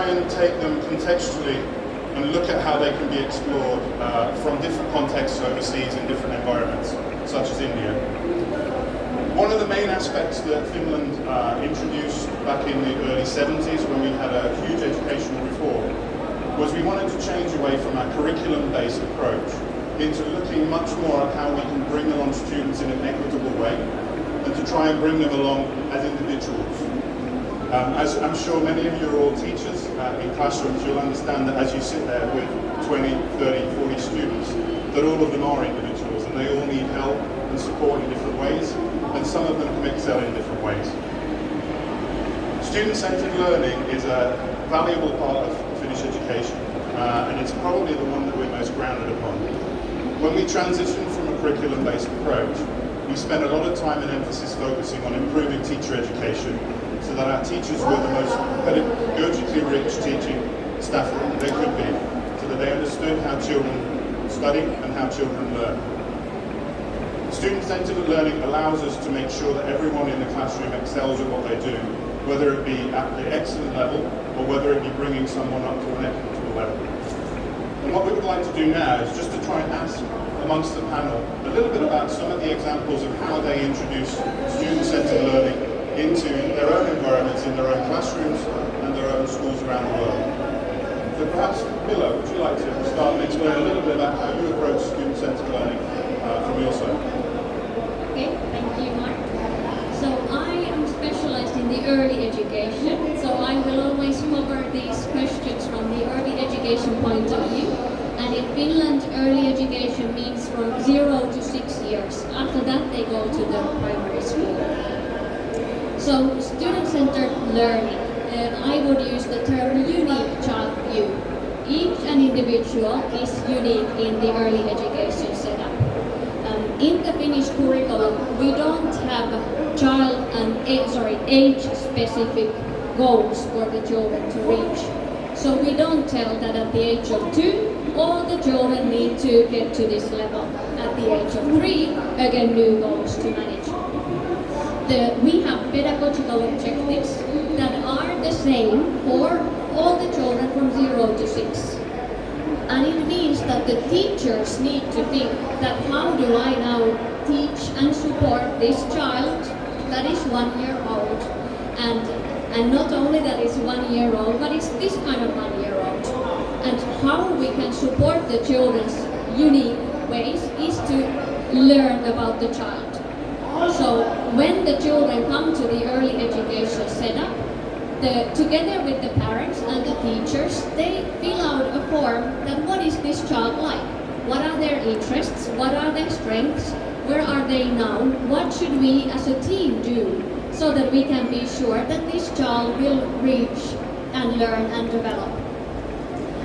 try and take them contextually and look at how they can be explored from different contexts overseas in different environments, such as India. One of the main aspects that Finland introduced back in the early 70s, when we had a huge educational reform, was we wanted to change away from our curriculum-based approach into looking much more at how we can bring along students in an equitable way and to try and bring them along as individuals. As I'm sure many of you are all teachers in classrooms, you'll understand that as you sit there with 20, 30, 40 students, that all of them are individuals and they all need help and support in different ways, and some of them can excel in different ways. Student-centered learning is a valuable part of Finnish education, and it's probably the one that we're most grounded upon. When we transition from a curriculum-based approach, we spend a lot of time and emphasis focusing on improving teacher education so that our teachers were the most pedagogically rich teaching staff that they could be, so that they understood how children study and how children learn. Student-centered learning allows us to make sure that everyone in the classroom excels at what they do, whether it be at the excellent level or whether it be bringing someone up to an equitable level. And what we would like to do now is just to try and ask amongst the panel a little bit about some of the examples of how they introduce student-centered learning into their own environments, in their own classrooms and their own schools around the world. So perhaps, Milo, would you like to start and explain a little bit about how you approach student-centered learning from your side? Okay, thank you, Mark. So I am specialized in the early education, so I will always cover these questions from the early education point of view. And in Finland, early education means from 0 to 6 years. After that, they go to the primary school. So student-centered learning, I would use the term unique child view. Each an individual is unique in the early education setup. In the Finnish curriculum, we don't have child and age-specific goals for the children to reach. So we don't tell that at the age of 2, all the children need to get to this level. At the age of 3, again, new goals to manage. We have pedagogical objectives that are the same for all the children from 0 to 6. And it means that the teachers need to think that how do I now teach and support this child that is 1 year old, and not only that is 1 year old, but it's this kind of 1 year old. And how we can support the children's unique ways is to learn about the child. So when the children come to the early education setup, together with the parents and the teachers, they fill out a form that what is this child like? What are their interests? What are their strengths? Where are they now? What should we as a team do so that we can be sure that this child will reach and learn and develop?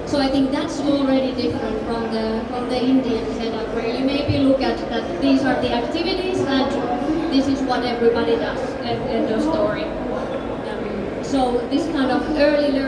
So I think that's already different from the Indian setup, where you maybe look at that these are the activities and this is what everybody does, end of story. So this kind of early learning